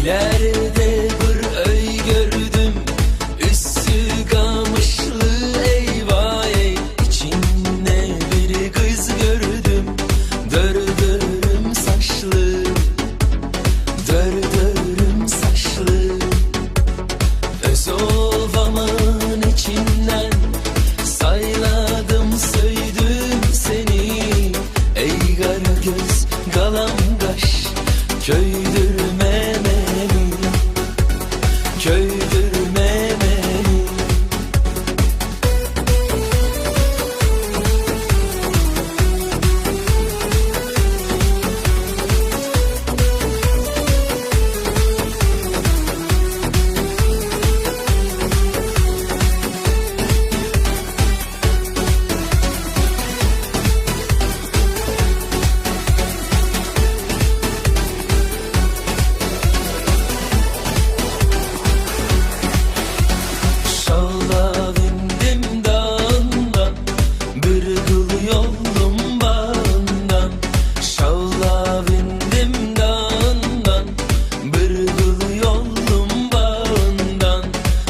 İleride bir öy gördüm, üstü kamışlı eyvah ey. İçinde bir kız gördüm, dördürüm saçlı, dördürüm saçlı. Öz ovamın içinden sayladım söydüm seni. Ey kara göz galangaş, köydürme beni, köydürme beni. Şavla bindim dağından, bir kıl yoldum bağından. Şavla bindim dağından, bir kıl yoldum bağından.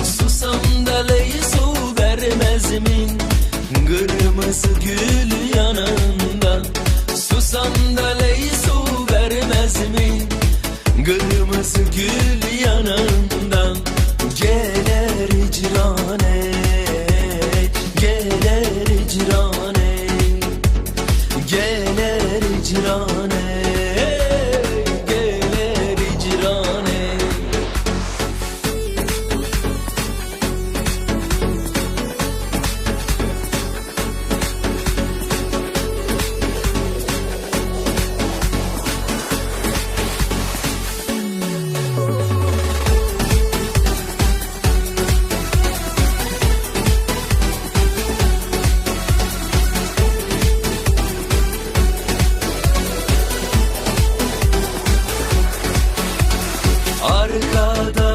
Susam da ley su vermez min, kırmızı gül yanından. Susam da ley su vermez min, kırmızı gül yanından. Gelir icrane, gelir icrane, gelir icrane, gelir icrane. Arkada